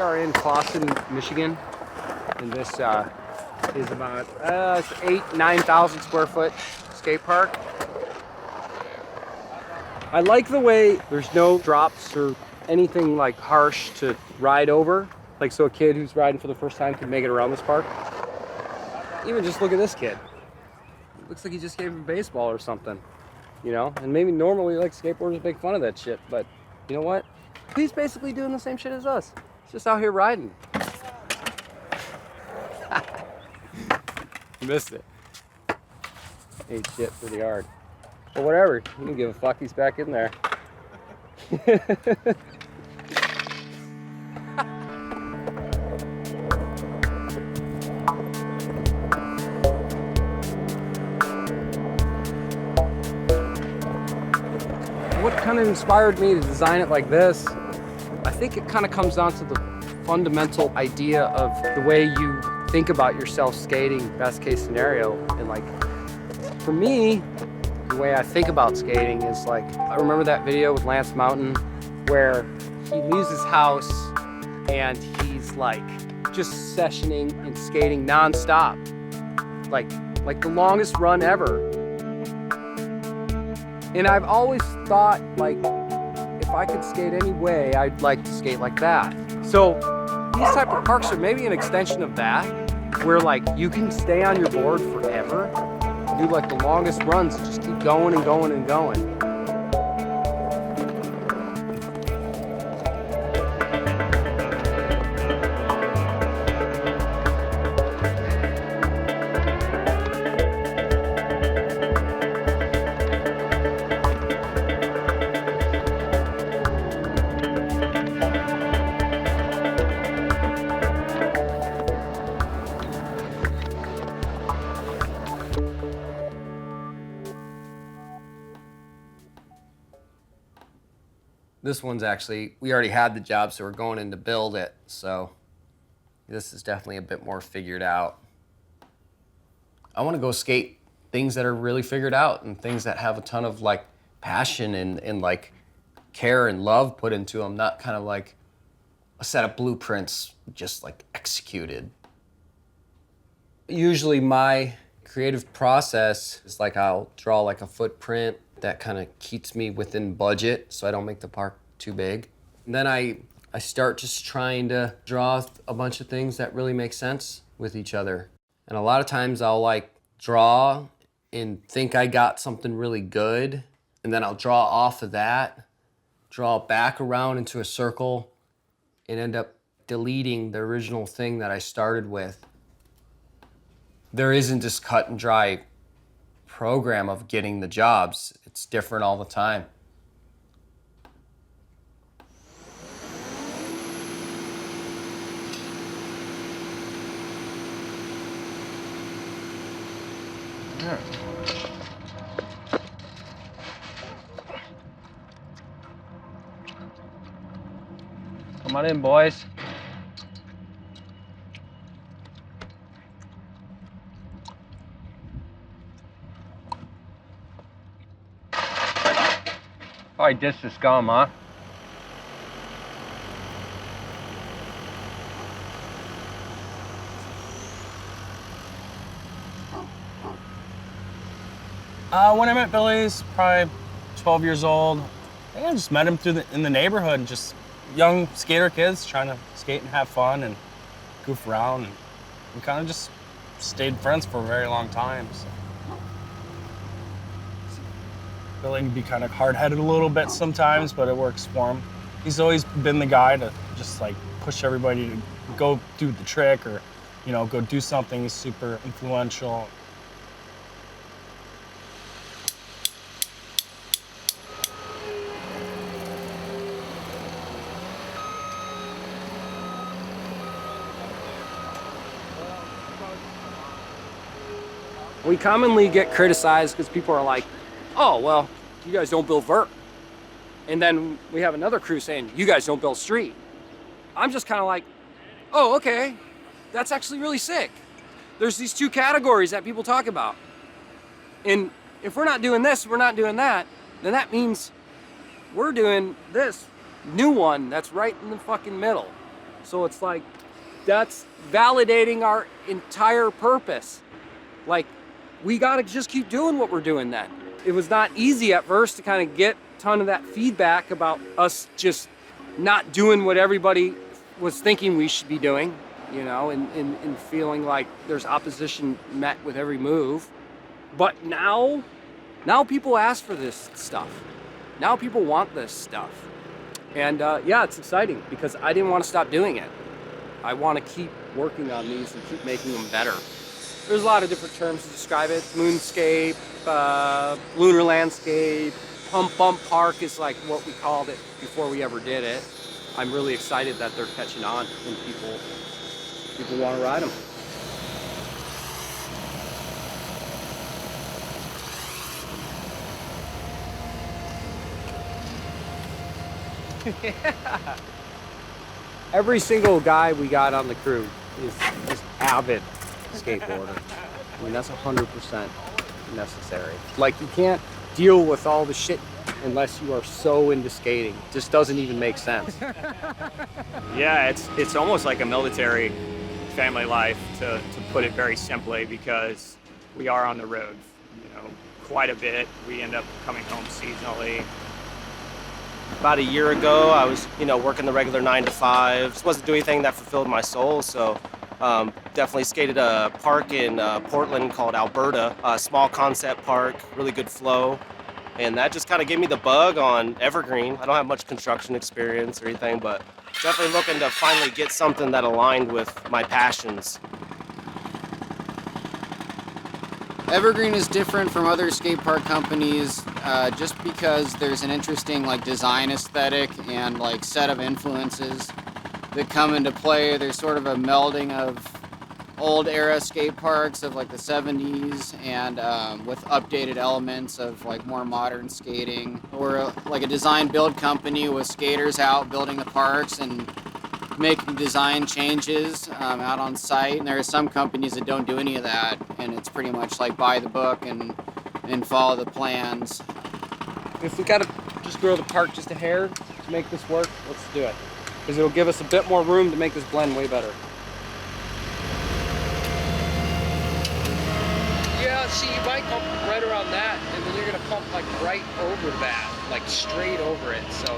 are in Coulon, Michigan, and this is about 9,000 square foot skate park. I like the way there's no drops or anything like harsh to ride over, like so a kid who's riding for the first time can make it around this park. Even just look at this kid. It looks like he just gave him a baseball or something, you know? And maybe normally like skateboarders make fun of that shit, but you know what? He's basically doing the same shit as us. He's just out here riding. Missed it. Ate shit pretty hard. But whatever, you don't give a fuck, he's back in there. What kind of inspired me to design it like this? I think it kind of comes down to the fundamental idea of the way you think about yourself skating, best case scenario. And like, for me, the way I think about skating is like, I remember that video with Lance Mountain where he leaves his house and he's like just sessioning and skating nonstop. Like the longest run ever. And I've always thought, like, if I could skate any way, I'd like to skate like that. So these type of parks are maybe an extension of that, where like you can stay on your board forever, do like the longest runs, and just keep going and going and going. This one's actually, we already had the job, so we're going in to build it. So this is definitely a bit more figured out. I want to go skate things that are really figured out and things that have a ton of like passion and like care and love put into them, not kind of like a set of blueprints just like executed. Usually my creative process is like I'll draw like a footprint that kind of keeps me within budget so I don't make the park too big. And then I start just trying to draw a bunch of things that really make sense with each other. And a lot of times I'll like draw and think I got something really good, and then I'll draw off of that, draw back around into a circle, and end up deleting the original thing that I started with. There isn't this cut and dry program of getting the jobs. It's different all the time. Yeah. Come on in, boys. Probably ditched the scum, huh? When I met Billy's, probably 12 years old, I think I just met him in the neighborhood, just young skater kids trying to skate and have fun and goof around. And we kind of just stayed friends for a very long time. So. Billy can be kind of hard-headed a little bit sometimes, but it works for him. He's always been the guy to just like push everybody to go do the trick or, you know, go do something. He's super influential. We commonly get criticized because people are like, oh, well, you guys don't build vert. And then we have another crew saying, you guys don't build street. I'm just kind of like, oh, okay, that's actually really sick. There's these two categories that people talk about. And if we're not doing this, we're not doing that, then that means we're doing this new one that's right in the fucking middle. So it's like, that's validating our entire purpose. Like, we gotta just keep doing what we're doing then. It was not easy at first to kind of get a ton of that feedback about us just not doing what everybody was thinking we should be doing, you know, and feeling like there's opposition met with every move. But now people ask for this stuff. Now people want this stuff. And yeah, it's exciting because I didn't want to stop doing it. I want to keep working on these and keep making them better. There's a lot of different terms to describe it. Moonscape, lunar landscape, pump bump park is like what we called it before we ever did it. I'm really excited that they're catching on and people want to ride them. Yeah. Every single guy we got on the crew is just avid skateboarder. I mean, that's 100% necessary. Like, you can't deal with all the shit unless you are so into skating. It just doesn't even make sense. Yeah, it's almost like a military family life, to put it very simply, because we are on the road, you know, quite a bit. We end up coming home seasonally. About a year ago, I was, working the regular 9 to 5. Just wasn't doing anything that fulfilled my soul, so definitely skated a park in Portland called Alberta, a small concept park, really good flow. And that just kind of gave me the bug on Evergreen. I don't have much construction experience or anything, but definitely looking to finally get something that aligned with my passions. Evergreen is different from other skate park companies just because there's an interesting design aesthetic and set of influences that come into play. There's sort of a melding of old era skate parks of the 70s and with updated elements of more modern skating. We're a design build company with skaters out building the parks and making design changes out on site. And there are some companies that don't do any of that, and it's pretty much buy the book and follow the plans. If we gotta just grow the park just a hair to make this work, let's do it. Because it'll give us a bit more room to make this blend way better. Yeah, see, you might pump right around that, and then you're gonna pump right over that, straight over it, so.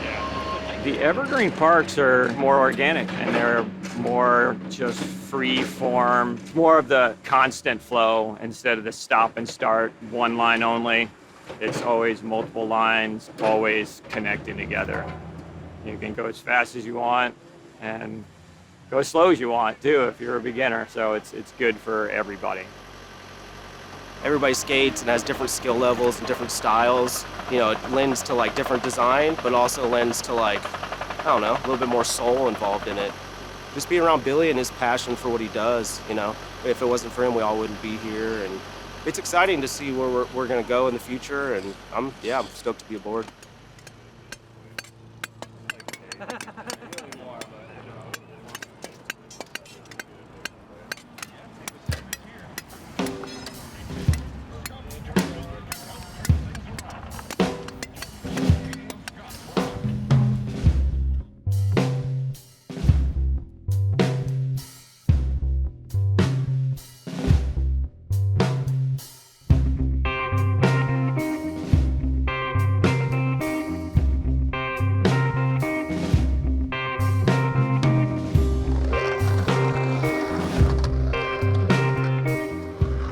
Yeah. The Evergreen parks are more organic, and they're more just free form, more of the constant flow instead of the stop and start, one line only. It's always multiple lines, always connecting together. You can go as fast as you want and go as slow as you want too if you're a beginner. So it's good for everybody. Everybody skates and has different skill levels and different styles. It lends to different design, but also lends to I don't know, a little bit more soul involved in it. Just being around Billy and his passion for what he does, if it wasn't for him, we all wouldn't be here. And it's exciting to see where we're going to go in the future, and I'm stoked to be aboard.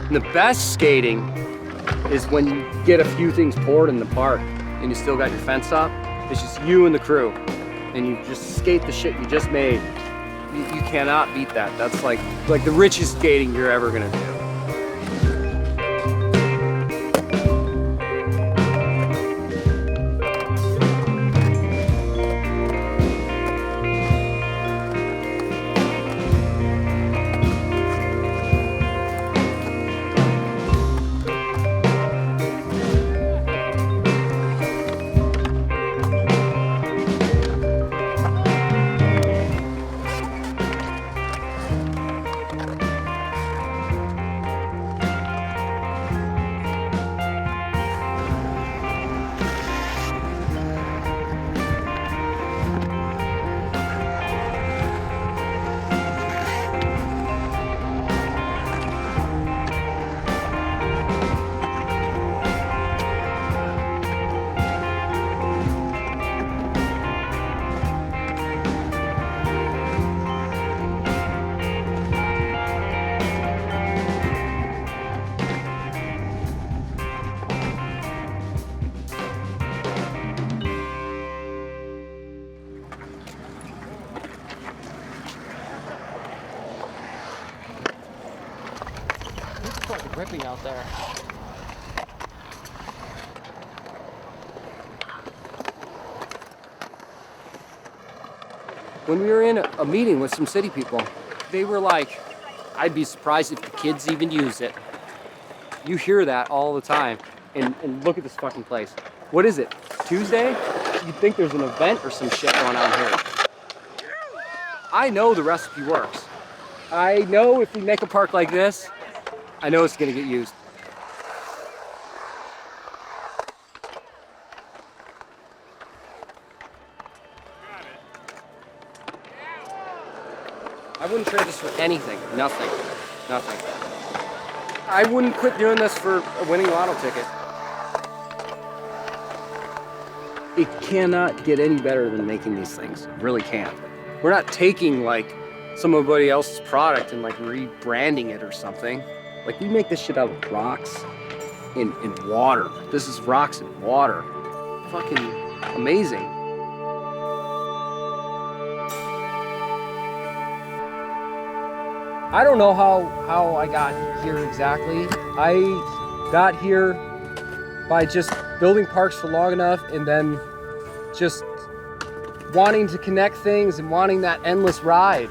The best skating is when you get a few things poured in the park and you still got your fence up. It's just you and the crew, and you just skate the shit you just made. You cannot beat that. That's like the richest skating you're ever gonna do. It's fucking ripping out there. When we were in a meeting with some city people, they were like, I'd be surprised if the kids even use it. You hear that all the time. And look at this fucking place. What is it, Tuesday? You'd think there's an event or some shit going on here. I know the recipe works. I know if we make a park like this, I know it's gonna get used. I wouldn't trade this for anything. Nothing. Nothing. I wouldn't quit doing this for a winning lotto ticket. It cannot get any better than making these things. It really can't. We're not taking like somebody else's product and like rebranding it or something. Like we make this shit out of rocks and water. This is rocks and water. Fucking amazing. I don't know how I got here exactly. I got here by just building parks for long enough and then just wanting to connect things and wanting that endless ride.